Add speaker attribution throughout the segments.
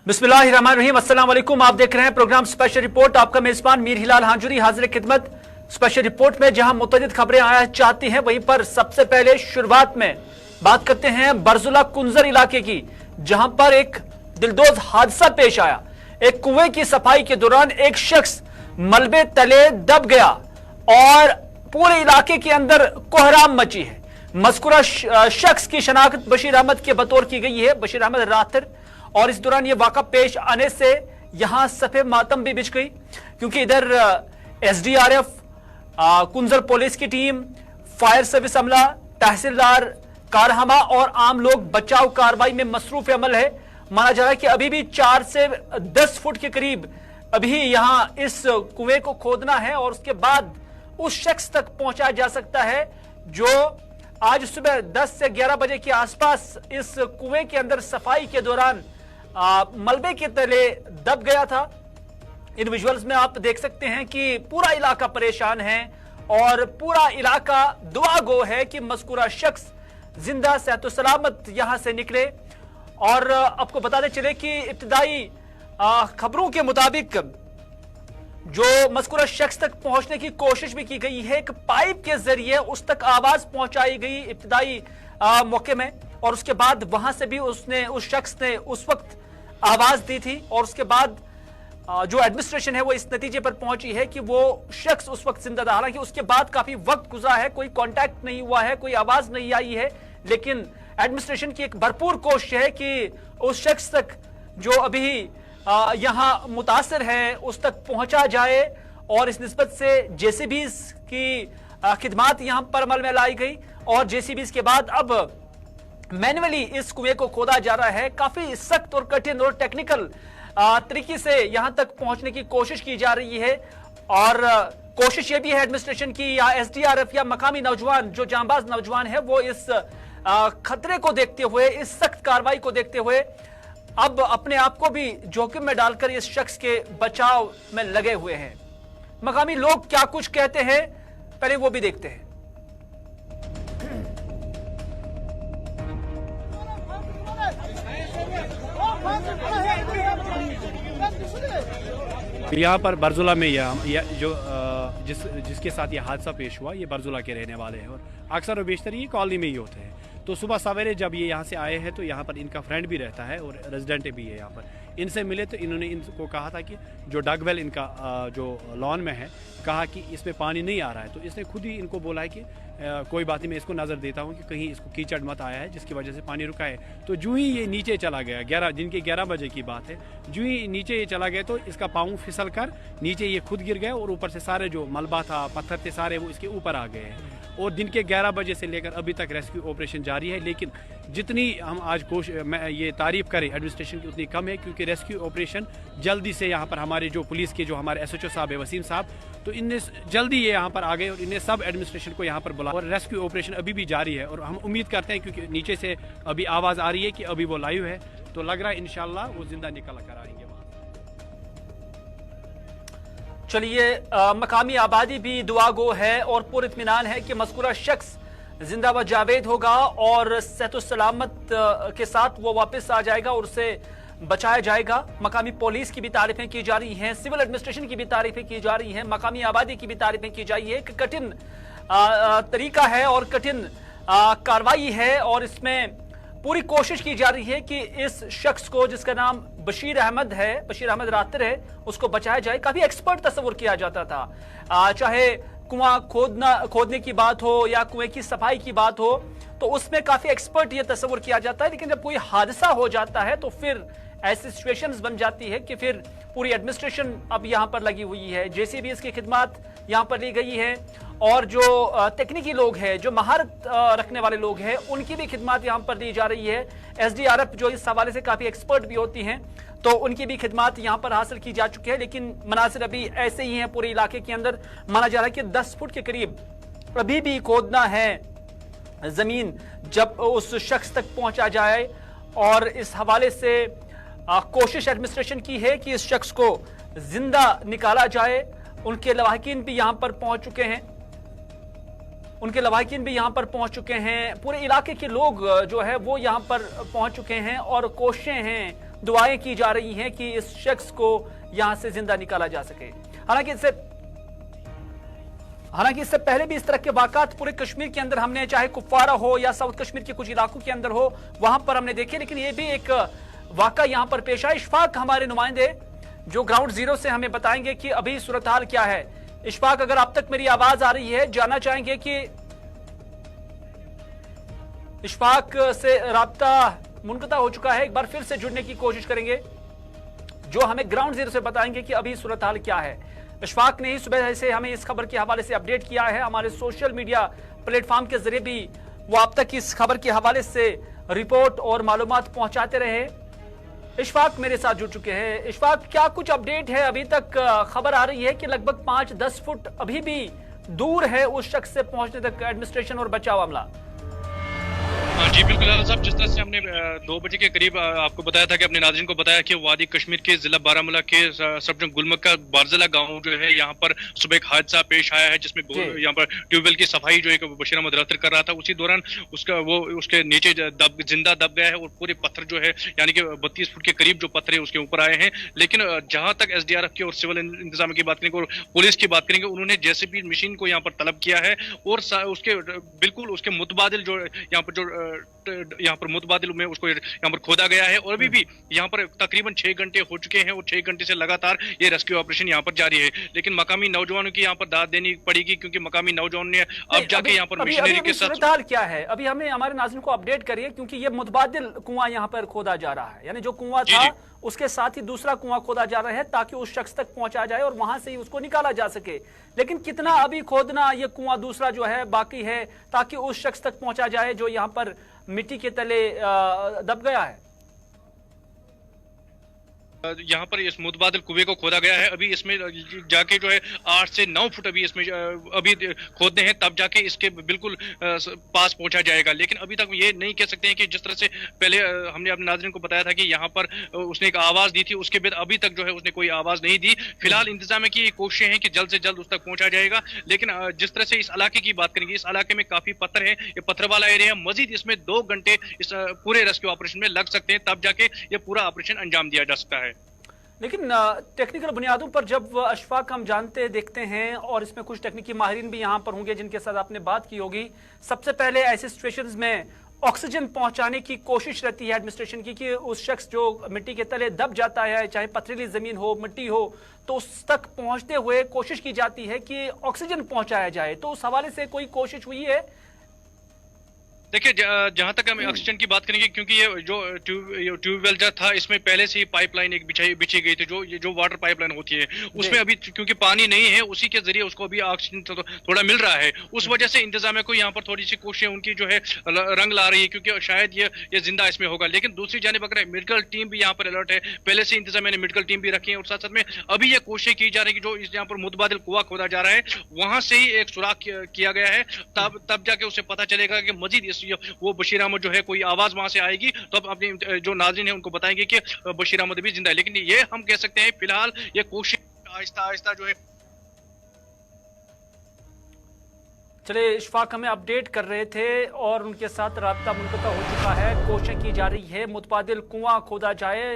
Speaker 1: बिस्मिल्लाहिर्रहमानिर्रहीम। अस्सलाम वालेकुम। आप देख रहे हैं प्रोग्राम स्पेशल रिपोर्ट। आपका मेजबान मीर हिलाल हांजुरी हाजिर खिदमत। स्पेशल रिपोर्ट में जहां मुतअद्दिद खबरें आया चाहती हैं, वहीं पर सबसे पहले शुरुआत में बात करते हैं बरजुला कुंजर इलाके की, जहां पर एक दिलदोज हादसा पेश आया। एक कुएं की सफाई के दौरान एक शख्स मलबे तले दब गया और पूरे इलाके के अंदर कोहराम मची है। मज़कूरा शख्स की शनाख्त बशीर अहमद के बतौर की गई है, बशीर अहमद रातिर। और इस दौरान यह वाक़ा पेश आने से यहां सफे मातम भी बिछ गई, क्योंकि इधर एसडीआरएफ, कुंजर पुलिस की टीम, फायर सर्विस अमला, तहसीलदार कारहमा और आम लोग बचाव कार्रवाई में मसरूफ अमल है। माना जा रहा है कि अभी भी 4 से 10 फुट के करीब अभी यहां इस कुएं को खोदना है और उसके बाद उस शख्स तक पहुंचा जा सकता है जो आज सुबह 10 से 11 बजे के आसपास इस कुएं के अंदर सफाई के दौरान मलबे के तले दब गया था। इन विजुअल्स में आप देख सकते हैं कि पूरा इलाका परेशान है और पूरा इलाका दुआ गो है कि मज़कूरा शख्स जिंदा सेहत सलामत यहां से निकले। और आपको बताते चले कि इब्तिदाई खबरों के मुताबिक जो मज़कूरा शख्स तक पहुंचने की कोशिश भी की गई है, एक पाइप के जरिए उस तक आवाज पहुंचाई गई इब्तिदाई मौके में, और उसके बाद वहां से भी उस शख्स ने उस वक्त आवाज दी थी। और उसके बाद जो एडमिनिस्ट्रेशन है वो इस नतीजे पर पहुंची है कि वो शख्स उस वक्त जिंदा था। हालांकि उसके बाद काफी वक्त गुजरा है, कोई कांटेक्ट नहीं हुआ है, कोई आवाज नहीं आई है, लेकिन एडमिनिस्ट्रेशन की एक भरपूर कोशिश है कि उस शख्स तक जो अभी यहां मुतासर है उस तक पहुंचा जाए। और इस निस्बत से जेसीबीज की खिदमात यहां पर अमल में लाई गई और जेसीबीज के बाद अब मैन्युअली इस कुएं को खोदा जा रहा है। काफी सख्त और कठिन और टेक्निकल तरीके से यहां तक पहुंचने की कोशिश की जा रही है। और कोशिश यह भी है एडमिनिस्ट्रेशन की या एसडीआरएफ या मकामी नौजवान जो जांबाज नौजवान है वो इस खतरे को देखते हुए, इस सख्त कार्रवाई को देखते हुए अब अपने आप को भी जोखिम में डालकर इस शख्स के बचाव में लगे हुए हैं। मकामी लोग क्या कुछ कहते हैं, पहले वो भी देखते हैं।
Speaker 2: यहाँ पर बरजुला में जिसके साथ ये हादसा पेश हुआ, ये बरजुला के रहने वाले हैं और अक्सर और बेशतर ये कॉलोनी में ही होते हैं। तो सुबह सवेरे जब ये यहाँ से आए हैं तो यहाँ पर इनका फ्रेंड भी रहता है और रेजिडेंट भी है यहाँ पर। इनसे मिले तो इन्होंने इनको कहा था कि जो डगवेल इनका जो लॉन में है, कहा कि इसमें पानी नहीं आ रहा है। तो इसने खुद ही इनको बोला है कि कोई बात नहीं, मैं इसको नज़र देता हूँ कि कहीं इसको कीचड़ मत आया है जिसकी वजह से पानी रुका है। तो जो ही ये नीचे चला गया, दिन के 11 बजे की बात है, जो ही नीचे ये चला गया तो इसका पाँव फिसल कर नीचे ये खुद गिर गया और ऊपर से सारे जो मलबा था, पत्थर थे, सारे वो इसके ऊपर आ गए हैं। और दिन के 11 बजे से लेकर अभी तक रेस्क्यू ऑपरेशन जारी है। लेकिन जितनी हम आज ये तारीफ करें एडमिनिस्ट्रेशन की उतनी कम है, क्योंकि रेस्क्यू ऑपरेशन जल्दी से यहाँ पर हमारे जो पुलिस के जो हमारे एसएचओ साहब है वसीम साहब, तो इनने जल्दी ये यहाँ पर आ गए और इन्हें सब एडमिनिस्ट्रेशन को यहाँ पर बुला और रेस्क्यू ऑपरेशन अभी भी जारी है। और हम उम्मीद करते हैं, क्योंकि नीचे से अभी आवाज़ आ रही है कि अभी वो लाइव है, तो लग रहा है इंशाल्लाह वो जिंदा निकल कर आएंगे।
Speaker 1: चलिए, मकामी आबादी भी दुआ गो है और पूरा इत्मीनान है कि मज़कूरा शख्स जिंदा व जावेद होगा और सेहत सलामत के साथ वो वापस आ जाएगा और उसे बचाया जाएगा। मकामी पुलिस की भी तारीफें की जा रही हैं, सिविल एडमिनिस्ट्रेशन की भी तारीफें की जा रही हैं, मकामी आबादी की भी तारीफें की जा रही है कि कठिन तरीका है और कठिन कार्रवाई है और इसमें पूरी कोशिश की जा रही है कि इस शख्स को, जिसका नाम बशीर अहमद है, बशीर अहमद रातिर है, उसको बचाया जाए। काफी एक्सपर्ट तस्वुर किया जाता था, चाहे कुआं खोदने की बात हो या कुएं की सफाई की बात हो, तो उसमें काफी एक्सपर्ट ये तस्वुर किया जाता है। लेकिन जब कोई हादसा हो जाता है तो फिर ऐसी सिचुएशंस बन जाती है कि फिर पूरी एडमिनिस्ट्रेशन अब यहाँ पर लगी हुई है, जेसीबीज की खिदमत यहाँ पर ली गई है और जो तकनीकी लोग हैं, जो महारत रखने वाले लोग हैं, उनकी भी खिदमत यहाँ पर दी जा रही है। एसडीआरएफ जो इस हवाले से काफी एक्सपर्ट भी होती हैं, तो उनकी भी खिदमत यहाँ पर हासिल की जा चुकी है। लेकिन मनासिर अभी ऐसे ही हैं पूरे इलाके के अंदर। माना जा रहा है कि 10 फुट के करीब अभी भी खोदना है जमीन जब उस शख्स तक पहुंचा जाए। और इस हवाले से कोशिश एडमिनिस्ट्रेशन की है कि इस शख्स को जिंदा निकाला जाए। उनके लवाहिकीन भी यहाँ पर पहुंच चुके हैं, पूरे इलाके के लोग जो है वो यहाँ पर पहुंच चुके हैं और कोशिशें हैं दुआएं की जा रही हैं कि इस शख्स को यहां से जिंदा निकाला जा सके। हालांकि इससे पहले भी इस तरह के वाकयात पूरे कश्मीर के अंदर हमने, चाहे कुपवारा हो या साउथ कश्मीर के कुछ इलाकों के अंदर हो, वहां पर हमने देखे, लेकिन ये भी एक वाकया यहां पर पेश आया। इशफाक हमारे नुमाइंदे जो ग्राउंड जीरो से हमें बताएंगे कि अभी सूरत हाल क्या है। इशफाक, अगर आप तक मेरी आवाज आ रही है, जानना चाहेंगे कि इशफाक से राब्ता मुनक़ता हो चुका है, एक बार फिर से जुड़ने की कोशिश करेंगे, जो हमें ग्राउंड जीरो से बताएंगे कि अभी सूरत हाल क्या है। इशफाक ने ही सुबह से हमें इस खबर के हवाले से अपडेट किया है, हमारे सोशल मीडिया प्लेटफॉर्म के जरिए भी वो आप तक इस खबर के हवाले से रिपोर्ट और मालूमात पहुंचाते रहे। इशफाक मेरे साथ जुड़ चुके हैं। इशफाक, क्या कुछ अपडेट है? अभी तक खबर आ रही है कि लगभग 5-10 फुट अभी भी दूर है उस शख्स से पहुंचने तक एडमिनिस्ट्रेशन और बचाव अमला।
Speaker 3: जी बिल्कुल साहब, जिस तरह से हमने 2 बजे के करीब आपको बताया था कि अपने नाज़रीन को बताया कि वादी कश्मीर के जिला बारामूला के सब गुलमर्ग का बारजला गांव जो है, यहाँ पर सुबह एक हादसा पेश आया है जिसमें यहाँ पर ट्यूबवेल की सफाई जो एक बशीर अहमद रातर कर रहा था, उसी दौरान उसके नीचे जिंदा दब गया है और पूरे पत्थर जो है यानी कि 32 फुट के करीब जो पत्थर है उसके ऊपर आए हैं। लेकिन जहां तक SDRF की और सिविल इंतजाम की बात करेंगे और पुलिस की बात करेंगे, उन्होंने JCB मशीन को यहाँ पर तलब किया है और उसके बिल्कुल उसके मुतबादिल जो यहाँ पर मुतबादिल में उसको यहाँ पर खोदा गया है और अभी भी यहाँ पर तकरीबन 6 घंटे हो चुके हैं और 6 घंटे से लगातार ये रेस्क्यू ऑपरेशन यहाँ पर जारी है। लेकिन मकामी नौजवानों की यहाँ पर दाद देनी पड़ेगी, क्योंकि मकामी नौजवान ने अब जाके यहाँ पर मशीनरी के साथ।
Speaker 1: सूरत हाल क्या है अभी हमें हमारे नाज़रीन को अपडेट करिए, क्योंकि ये मुतबादिल कुआं यहाँ पर खोदा जा रहा है, यानी जो कुआं था उसके साथ ही दूसरा कुआं खोदा जा रहा है ताकि उस शख्स तक पहुंचा जाए और वहां से ही उसको निकाला जा सके। लेकिन कितना अभी खोदना ये कुआं दूसरा जो है बाकी है ताकि उस शख्स तक पहुंचा जाए जो यहाँ पर मिट्टी के तले दब गया है?
Speaker 3: यहाँ पर इस मुतबादिल कुएं को खोदा गया है, अभी इसमें जाके जो है 8 से 9 फुट अभी इसमें अभी खोदने हैं, तब जाके इसके बिल्कुल पास पहुंचा जाएगा। लेकिन अभी तक ये नहीं कह सकते हैं कि जिस तरह से पहले हमने अपने नाज़रीन को बताया था कि यहाँ पर उसने एक आवाज दी थी, उसके बाद अभी तक जो है उसने कोई आवाज नहीं दी। फिलहाल इंतजाम की कोशिशें हैं कि जल्द से जल्द उस तक पहुंचा जाएगा। लेकिन जिस तरह से इस इलाके की बात करेंगे, इस इलाके में काफी पत्थर है, ये पत्थर वाला एरिया है, मजीद इसमें 2 घंटे इस पूरे रेस्क्यू ऑपरेशन में लग सकते हैं, तब जाके ये पूरा ऑपरेशन अंजाम दिया जा सकता है।
Speaker 1: लेकिन टेक्निकल बुनियादों पर जब अशफाक हम जानते देखते हैं, और इसमें कुछ टेक्निकी माहिरीन भी यहाँ पर होंगे जिनके साथ आपने बात की होगी, सबसे पहले ऐसे सिचुएशंस में ऑक्सीजन पहुंचाने की कोशिश रहती है एडमिनिस्ट्रेशन की कि उस शख्स जो मिट्टी के तले दब जाता है, चाहे पथरीली जमीन हो, मिट्टी हो, तो उस तक पहुंचते हुए कोशिश की जाती है कि ऑक्सीजन पहुंचाया जाए। तो उस हवाले से कोई कोशिश हुई है?
Speaker 3: देखिए, जहां तक हम ऑक्सीजन की बात करेंगे, क्योंकि ये जो ट्यूबवेल जो था इसमें पहले से ही पाइपलाइन एक बिछी गई थी, जो वाटर पाइपलाइन होती है, उसमें अभी क्योंकि पानी नहीं है, उसी के जरिए उसको अभी ऑक्सीजन थोड़ा मिल रहा है। उस वजह से इंतजामिया को यहाँ पर थोड़ी सी कोशिशें उनकी जो है रंग ला रही है, क्योंकि शायद ये जिंदा इसमें होगा। लेकिन दूसरी जानिब अगर मेडिकल टीम भी यहाँ पर अलर्ट है, पहले से इंतजामिया ने मेडिकल टीम भी रखी है और साथ साथ में अभी ये कोशिशें की जा रही है कि जो यहाँ पर मुतबादिल कुआं खोदा जा रहा है वहां से ही एक सुराख किया गया है, तब जाके उसे पता चलेगा कि मजीद वो बशीर अहमद जो है कोई आवाज वहां से आएगी तो अब अपने जो नाज़रीन है उनको बताएंगे कि बशीर अहमद भी जिंदा है। लेकिन ये हम कह सकते हैं फिलहाल ये कोशिश आहिस्ता आहिस्ता जो है।
Speaker 1: चलिए, इशफाक हमें अपडेट कर रहे थे और उनके साथ राब्ता मुनक़ता हो चुका है। कोशिश की जा रही है मुतबादिल कुआं खोदा जाए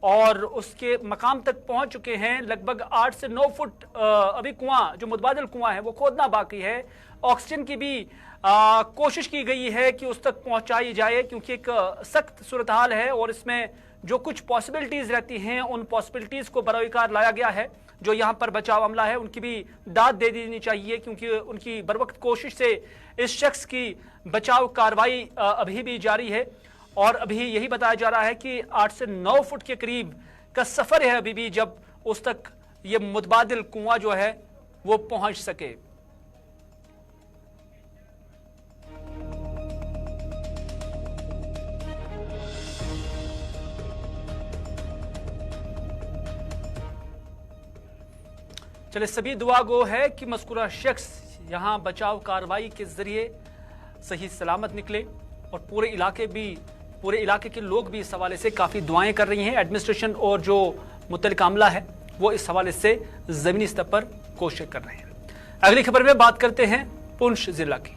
Speaker 1: और उसके मकाम तक पहुंच चुके हैं। लगभग 8 से 9 फुट अभी कुआं जो मुतबादिल कुआं है वो खोदना बाकी है। ऑक्सीजन की भी कोशिश की गई है कि उस तक पहुंचाई जाए, क्योंकि एक सख्त सूरत हाल है और इसमें जो कुछ पॉसिबिलिटीज रहती हैं उन पॉसिबिलिटीज को बरवकार लाया गया है। जो यहाँ पर बचाव अमला है उनकी भी दाद दे देनी चाहिए, क्योंकि उनकी बरवक्त कोशिश से इस शख्स की बचाव कार्रवाई अभी भी जारी है। और अभी यही बताया जा रहा है कि 8 से 9 फुट के करीब का सफर है अभी भी जब उस तक ये मुतबादिल कुआं जो है वो पहुंच सके। चले, सभी दुआ गो है कि मज़कूरा शख्स यहां बचाव कार्रवाई के जरिए सही सलामत निकले और पूरे इलाके के लोग भी इस हवाले से काफ़ी दुआएं कर रही हैं। एडमिनिस्ट्रेशन और जो मुतल्लिक़ अमला है वो इस हवाले से ज़मीनी स्तर पर कोशिश कर रहे हैं। अगली खबर में बात करते हैं पुंछ जिला की।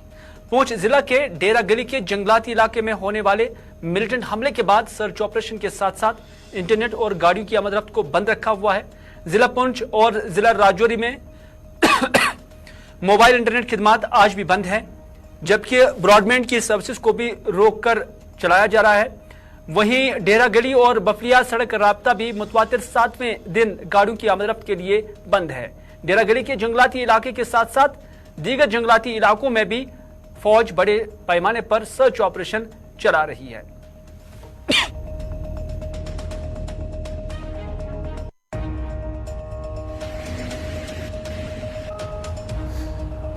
Speaker 1: पुंछ जिला के डेरा गली के जंगलाती इलाके में होने वाले मिलिटेंट हमले के बाद सर्च ऑपरेशन के साथ साथ इंटरनेट और गाड़ियों की आमदरफ्त को बंद रखा हुआ है। जिला पुंछ और जिला राजौरी में मोबाइल इंटरनेट खिदमत आज भी बंद है, जबकि ब्रॉडबैंड की सर्विसेज को भी रोककर चलाया जा रहा है। वहीं डेरा गली और बफलिया सड़क राब्ता भी मुतवातिर 7वें दिन गाड़ियों की आमदरफ्त के लिए बंद है। डेरा गली के जंगलाती इलाके के साथ साथ दीगर जंगलाती इलाकों में भी फौज बड़े पैमाने पर सर्च ऑपरेशन चला रही है।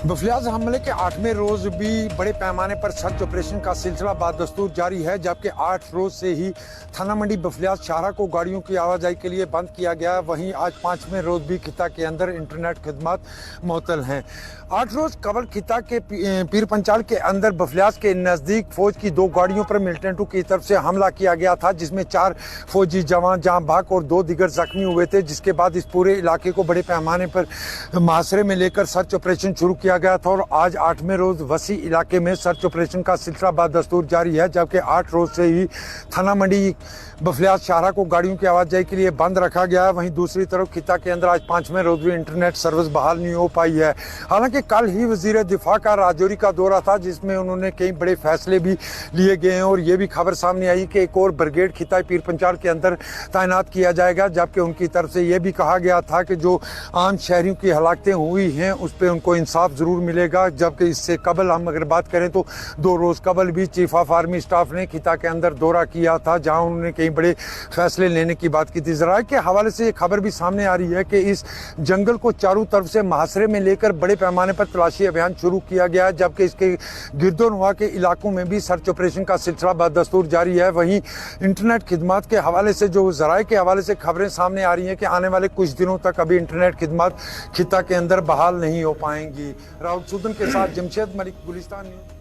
Speaker 4: बफलियाज हमले के 8वें रोज भी बड़े पैमाने पर सर्च ऑपरेशन का सिलसिला बादस्तूर जारी है, जबकि 8 रोज से ही थाना मंडी बफलियाज शाहरा को गाड़ियों की आवाजाही के लिए बंद किया गया। वहीं आज 5वें रोज भी खिता के अंदर इंटरनेट खिदमत मुअत्तल हैं। 8 रोज कबल खिता के पीर पंचाल के अंदर बफलियाज के नज़दीक फौज की 2 गाड़ियों पर मिलिटेंटों की तरफ से हमला किया गया था, जिसमें 4 फौजी जवान जाँ भाग और 2 दिगर जख्मी हुए थे, जिसके बाद इस पूरे इलाके को बड़े पैमाने पर मुहासरे में लेकर सर्च ऑपरेशन शुरू किया गया था। और आज 8वें रोज वसी इलाके में सर्च ऑपरेशन का सिलसिला बादस्तूर जारी है, जबकि 8 रोज से ही थाना मंडी बफलियाज शाहरा को गाड़ियों की आवाजाही के लिए बंद रखा गया है। वहीं दूसरी तरफ खिता के अंदर आज 5वें रोज भी इंटरनेट सर्विस बहाल नहीं हो पाई है। हालांकि कल ही वजीर दिफा का राजौरी का दौरा था, जिसमें उन्होंने कई बड़े फैसले भी लिए गए हैं और ये भी खबर सामने आई कि एक और ब्रिगेड खिता पीर पंचाल के अंदर तैनात किया जाएगा, जबकि उनकी तरफ से ये भी कहा गया था कि जो आम शहरियों की हलाकतें हुई हैं उस पर उनको इंसाफ जरूर मिलेगा। जबकि इससे कबल हम अगर बात करें तो 2 रोज कबल भी चीफ ऑफ आर्मी स्टाफ ने खिता के अंदर दौरा किया था, जहां उन्होंने कई बड़े फैसले लेने की बात की थी। ज़राए के हवाले से ये खबर भी सामने आ रही है कि इस जंगल को चारों तरफ से मुहासरे में लेकर बड़े पैमाने पर तलाशी अभियान शुरू किया गया है, जबकि इसके गिरदोनवा के इलाकों में भी सर्च ऑपरेशन का सिलसिला बदस्तूर जारी है। वहीं इंटरनेट खिदमत के हवाले से जो ज़राए के हवाले से खबरें सामने आ रही हैं कि आने वाले कुछ दिनों तक अभी इंटरनेट खिदमत खिता के अंदर बहाल नहीं हो पाएंगी। राहुल सुदन के साथ जमशेद मलिक, गुलिस्तान न्यूज़।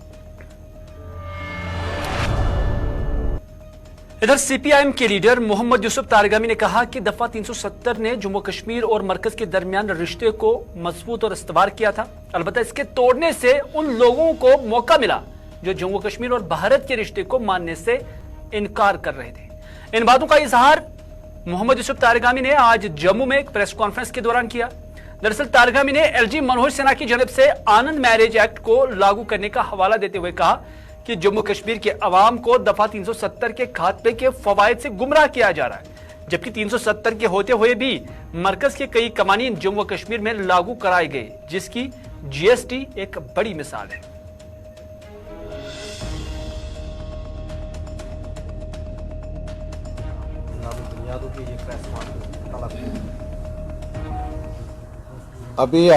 Speaker 1: इधर सीपीआईएम के लीडर मोहम्मद यूसुफ तारगामी ने कहा कि दफा 370 ने जम्मू कश्मीर और मरकज के दरमियान रिश्ते को मजबूत और इस्तवार किया था। अलबत्ता इसके तोड़ने से उन लोगों को मौका मिला जो जम्मू कश्मीर और भारत के रिश्ते को मानने से इनकार कर रहे थे। इन बातों का इजहार मोहम्मद यूसुफ तारगामी ने आज जम्मू में एक प्रेस कॉन्फ्रेंस के दौरान किया। दरअसल तारगामी ने एलजी मनोज सिन्हा की जानब से आनंद मैरिज एक्ट को लागू करने का हवाला देते हुए कहा कि जम्मू कश्मीर के अवाम को दफा 370 के खात्मे के फवायद से गुमराह किया जा रहा है, जबकि 370 के होते हुए भी मरकज के कई कवानीन जम्मू कश्मीर में लागू कराए गए, जिसकी जीएसटी एक बड़ी मिसाल है।
Speaker 5: अभी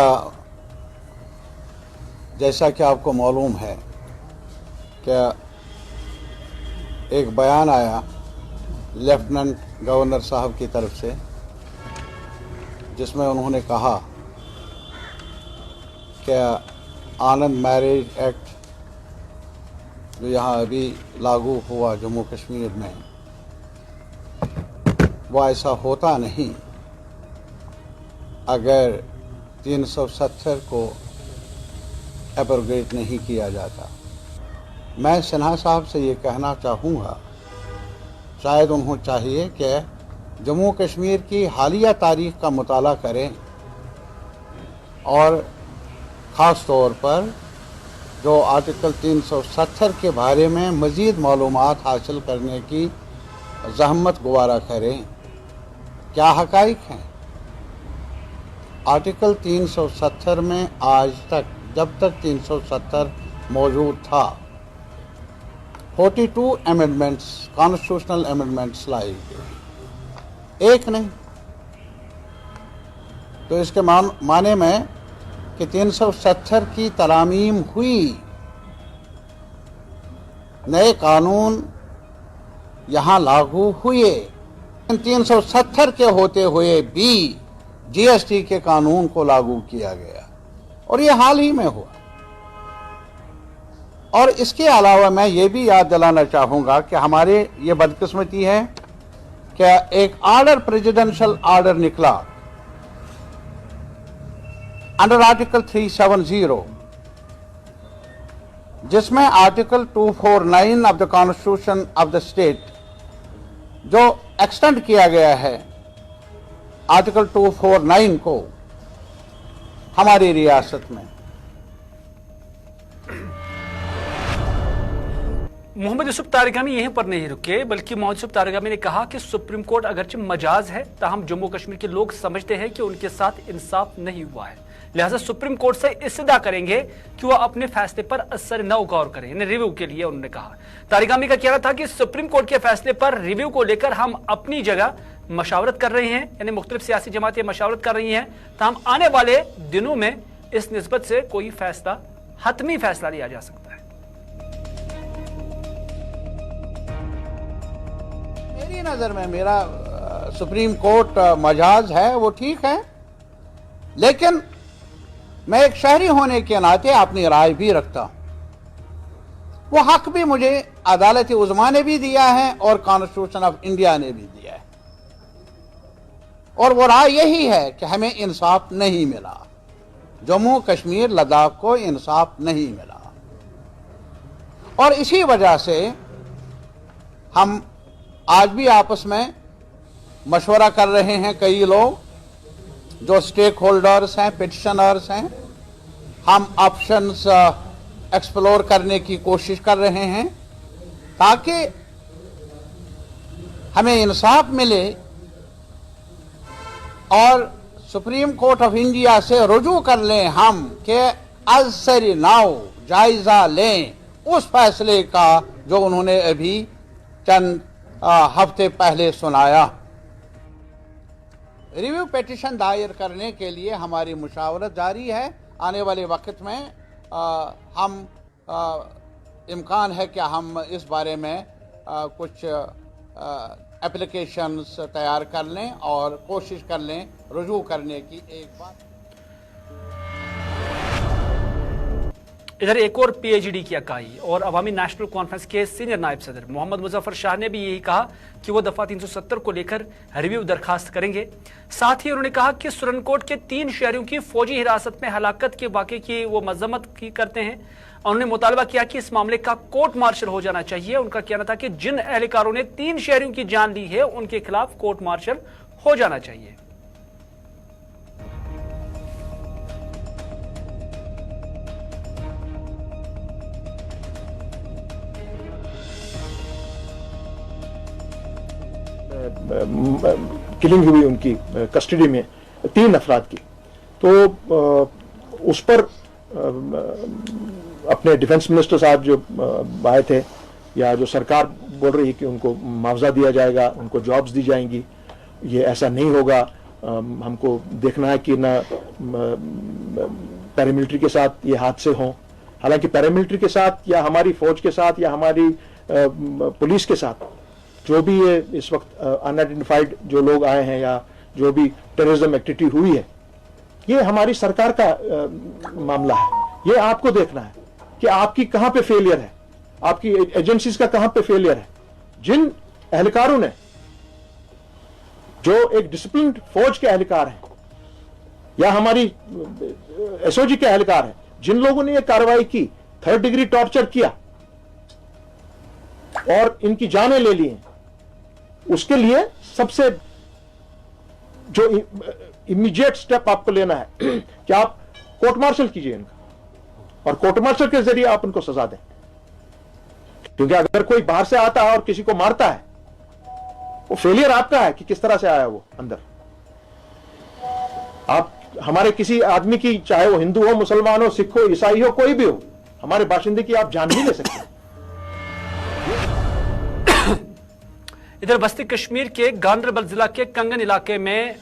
Speaker 5: जैसा कि आपको मालूम है क्या एक बयान आया लेफ्टिनेंट गवर्नर साहब की तरफ से, जिसमें उन्होंने कहा कि आनंद मैरिज एक्ट जो यहाँ अभी लागू हुआ जम्मू कश्मीर में, वो ऐसा होता नहीं अगर 370 को एब्रोगेट नहीं किया जाता। मैं सिन्हा साहब से ये कहना चाहूँगा, शायद उन्हें चाहिए कि जम्मू कश्मीर की हालिया तारीख का मुताला करें और ख़ास तौर पर जो आर्टिकल 370 के बारे में मज़ीद मालूमात हासिल करने की ज़हमत गुवारा करें। क्या हक़ाइक़ हैं? आर्टिकल 370 में आज तक, जब तक 370 मौजूद था, 42 अमेंडमेंट्स, कॉन्स्टिट्यूशनल अमेंडमेंट्स लाई गई, एक नहीं। तो इसके माने में कि 370 की तरामीम हुई, नए कानून यहाँ लागू हुए, 370 के होते हुए भी जीएसटी के कानून को लागू किया गया और ये हाल ही में हुआ। और इसके अलावा मैं ये भी याद दिलाना चाहूँगा कि हमारे ये बदकिस्मती है कि एक ऑर्डर, प्रेसिडेंशियल ऑर्डर निकला अंडर आर्टिकल 370 जिसमें article 249 of the constitution of the state जो एक्सटेंड किया गया है आर्टिकल 249 को हमारी रियासत में।
Speaker 1: मोहम्मद यूसुफ तारिगामी यहीं पर नहीं रुके, बल्कि मोहम्मद यूसुफ तारिगामी ने कहा कि सुप्रीम कोर्ट अगरचे मजाज है, ताहम जम्मू कश्मीर के लोग समझते हैं कि उनके साथ इंसाफ नहीं हुआ है, लिहाजा सुप्रीम कोर्ट से इस्तदा करेंगे कि वह अपने फैसले पर असर न गौर करें, यानी रिव्यू के लिए उन्होंने कहा। तारिगामी का कहना था कि सुप्रीम कोर्ट के फैसले पर रिव्यू को लेकर हम अपनी जगह मशावरत कर रहे हैं, यानी मुख्तलिफ सियासी जमातें मशावरत कर रही हैं, ताहम आने वाले दिनों में इस निस्बत से कोई फैसला, हतमी फैसला लिया जा सकता है।
Speaker 5: मेरी नजर में मेरा सुप्रीम कोर्ट मजाज है वो ठीक है, लेकिन मैं एक शहरी होने के नाते अपनी राय भी रखता हूं। वो हक भी मुझे अदालत उज़्मा ने भी दिया है और कॉन्स्टिट्यूशन ऑफ इंडिया ने भी दिया है, और वो राय यही है कि हमें इंसाफ नहीं मिला, जम्मू कश्मीर लद्दाख को इंसाफ नहीं मिला, और इसी वजह से हम आज भी आपस में मशवरा कर रहे हैं। कई लोग जो स्टेक होल्डर्स हैं, पिटिशनर्स हैं, हम ऑप्शंस एक्सप्लोर करने की कोशिश कर रहे हैं ताकि हमें इंसाफ मिले और सुप्रीम कोर्ट ऑफ इंडिया से रुजू कर लें हम कि अज़सरी नाउ जायजा लें उस फैसले का जो उन्होंने अभी चंद हफ्ते पहले सुनाया। रिव्यू पिटीशन दायर करने के लिए हमारी मुशावरत जारी है। आने वाले वक्त में इम्कान है कि हम इस बारे में कुछ एप्लीकेशंस तैयार कर लें और कोशिश कर लें रुजू करने की। एक बात
Speaker 1: इधर एक और पीएचडी की इकाई और अवामी नेशनल कॉन्फ्रेंस के सीनियर नायब सदर मोहम्मद मुजफ्फर शाह ने भी यही कहा कि वो दफा 370 को लेकर रिव्यू दरखास्त करेंगे। साथ ही उन्होंने कहा कि सुरनकोट के 3 शहरियों की फौजी हिरासत में हलाकत के वाक़े की वो मजम्मत करते हैं। उन्होंने मुतालबा किया कि इस मामले का कोर्ट मार्शल हो जाना चाहिए। उनका कहना था कि जिन एहलकारों ने 3 शहरियों की जान ली है उनके खिलाफ कोर्ट मार्शल हो जाना चाहिए।
Speaker 6: किलिंग हुई उनकी कस्टडी में 3 अफराद की, तो उस पर अपने डिफेंस मिनिस्टर साहब जो आए थे, या जो सरकार बोल रही है कि उनको मुआवजा दिया जाएगा, उनको जॉब्स दी जाएंगी, ये ऐसा नहीं होगा। हमको देखना है कि ना पैरामिलिट्री के साथ ये हादसे हों। हालांकि पैरामिलिट्री के साथ या हमारी फौज के साथ या हमारी पुलिस के साथ जो भी ये इस वक्त अनआइडेंटिफाइड जो लोग आए हैं या जो भी टेररिज्म एक्टिविटी हुई है, ये हमारी सरकार का मामला है। ये आपको देखना है कि आपकी कहां पे फेलियर है, आपकी एजेंसीज का कहां पे फेलियर है। जिन एहलकारों ने, जो एक डिसिप्लिन्ड फौज के एहलकार हैं या हमारी एसओजी के एहलकार हैं, जिन लोगों ने ये कार्रवाई की, 3rd डिग्री टॉर्चर किया और इनकी जानें ले ली हैं, उसके लिए सबसे जो इमीडिएट स्टेप आपको लेना है कि आप कोर्ट मार्शल कीजिए इनका, और कोर्ट मार्शल के जरिए आप उनको सजा दें। क्योंकि अगर कोई बाहर से आता है और किसी को मारता है, वो फेलियर आपका है कि किस तरह से आया वो अंदर। आप हमारे किसी आदमी की, चाहे वो हिंदू हो, मुसलमान हो, सिख हो, ईसाई हो, कोई भी हो, हमारे बाशिंदे की आप जान भी ले सकते हैं।
Speaker 1: इधर बस्ती कश्मीर के गांदरबल जिला के कंगन इलाके में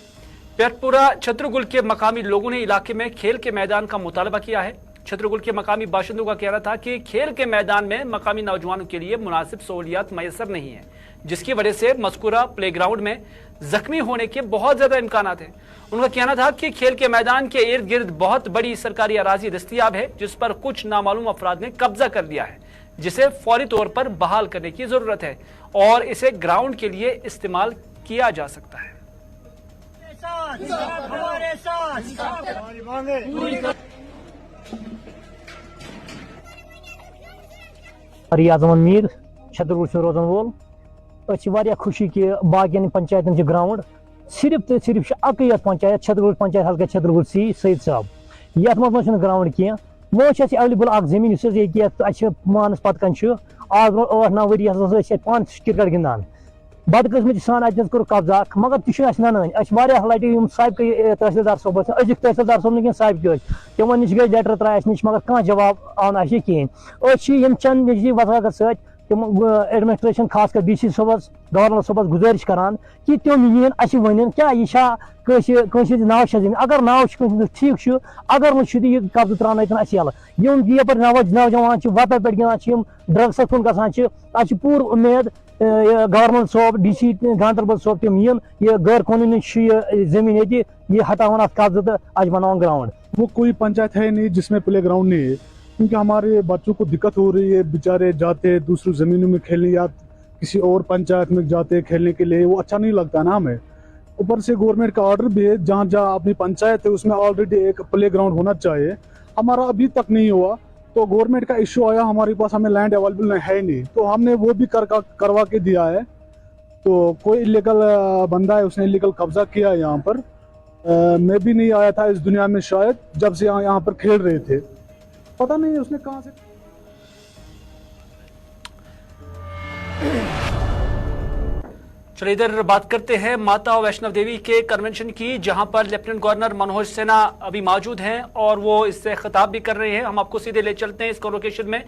Speaker 1: पेटपुरा छत्रगुल के मकामी लोगों ने इलाके में खेल के मैदान का मुतालबा किया है। छत्रगुल के मकामी बाशिंदों का कहना था कि खेल के मैदान में मकामी नौजवानों के लिए मुनासिब सहूलियात मैसर नहीं है, जिसकी वजह से मज़कूरा प्लेग्राउंड में जख्मी होने के बहुत ज्यादा इम्कान हैं। उनका कहना था कि खेल के मैदान के इर्द गिर्द बहुत बड़ी सरकारी अराजी दस्तयाब है, जिस पर कुछ नामालूम अफराद ने कब्जा कर लिया है, जिसे फौरी तौर पर बहाल करने की जरूरत है और इसे ग्राउंड के लिए इस्तेमाल किया जा सकता है।
Speaker 7: हमारे साथ रियाज अहमद मीर छतरपुर से रोजन वोल वारिया खुशी कि बाकियन पंचायतन ग्राउंड सिर्फ तो सिर्फ अकई पंचायत छतरपुर पंचायत हल्का छतरपुर सी सईद साहब ये मज ग्राउंड कह वो एवेलेबल जमीन मानस पत कन आज 8-9 वरी पान क्रिकेट गिंदान बदकिस्मती सान अतन कोर कब्जा मगर तह नन लटि सबक तहसीलदार सोब अजुक तहसीलदार सोब न सबक तमो नश गई लेटर त्राय नश मगर कह जवाब आव ना कहें चंद निजी वजागत सत तम एडमिनिस्ट्रेशन खास कर DC सोबस गवर्नर सोबस गुजारिश करान कि तम yin वन क्या यह नाव जमीन अगर नाव ठीक अगर नी कब्ज त्रान ये पर नौजवान वत पे गिंदान ड्रग्स कुन गसान पूर उम्मीद गवर्नमेंट सोब DC गांधरबल सोब तम ये गैर कानूनी जमीन ये हटावन कब्ज तो आज बनाओ ग्राउंड।
Speaker 8: वो कोई पंचायत है नहीं जिसमें प्ले ग्राउंड नहीं है, क्योंकि हमारे बच्चों को दिक्कत हो रही है, बेचारे जाते दूसरी ज़मीनों में खेलने या किसी और पंचायत में जाते खेलने के लिए, वो अच्छा नहीं लगता ना हमें। ऊपर से गवर्नमेंट का ऑर्डर भी है जहाँ जहाँ अपनी पंचायत है उसमें ऑलरेडी एक प्ले ग्राउंड होना चाहिए, हमारा अभी तक नहीं हुआ। तो गवर्नमेंट का इशू आया हमारे पास, हमें लैंड अवेलेबल है नहीं, तो हमने वो भी करवा के दिया है। तो कोई इलीगल बंदा है, उसने इलीगल कब्जा किया है यहाँ पर। मैं भी नहीं आया था इस दुनिया में शायद जब से यहाँ पर खेल रहे थे, पता नहीं उसने कहां से।
Speaker 1: चलिए इधर बात करते हैं माता वैष्णव देवी के कन्वेंशन की, जहां पर लेफ्टिनेंट गवर्नर मनोज सिन्हा अभी मौजूद हैं और वो इससे खिताब भी कर रहे हैं। हम आपको सीधे ले चलते हैं इस लोकेशन में।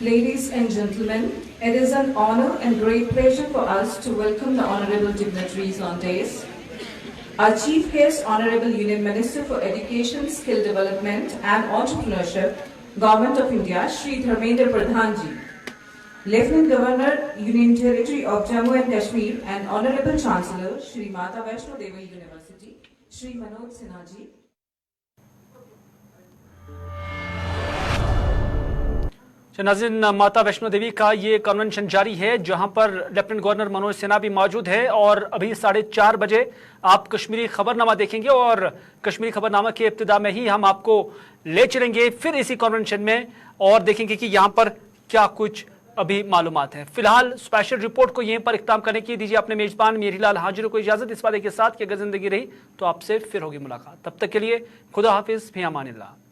Speaker 9: Ladies and gentlemen, it is an honor and great pleasure for us to welcome the honorable dignitaries on dais. Our chief guest, Honorable Union Minister for Education, Skill Development and Entrepreneurship, Government of India, Shri Dharmendra Pradhan ji. Lieutenant Governor, Union Territory of Jammu and Kashmir and Honorable Chancellor, Shri Mata Vaishno Devi University, Shri Manoj Sinha ji.
Speaker 1: नाज़रीन, माता वैष्णो देवी का ये convention जारी है जहां पर lieutenant governor Manoj Sinha भी मौजूद है और अभी 4:30 बजे आप कश्मीरी खबरनामा देखेंगे और कश्मीरी खबरनामा के इब्तिदा में ही हम आपको ले चलेंगे फिर इसी कन्वेंशन में और देखेंगे कि यहां पर क्या कुछ अभी मालूमात है। फिलहाल स्पेशल रिपोर्ट को यहीं पर इख्तिताम करने की दीजिए अपने मेजबान मीर हिलाल हाजिर को इजाजत, इस वादे के साथ कि अगर जिंदगी रही तो आपसे फिर होगी मुलाकात। तब तक के लिए खुदा हाफिज, फी अमानिल्लाह।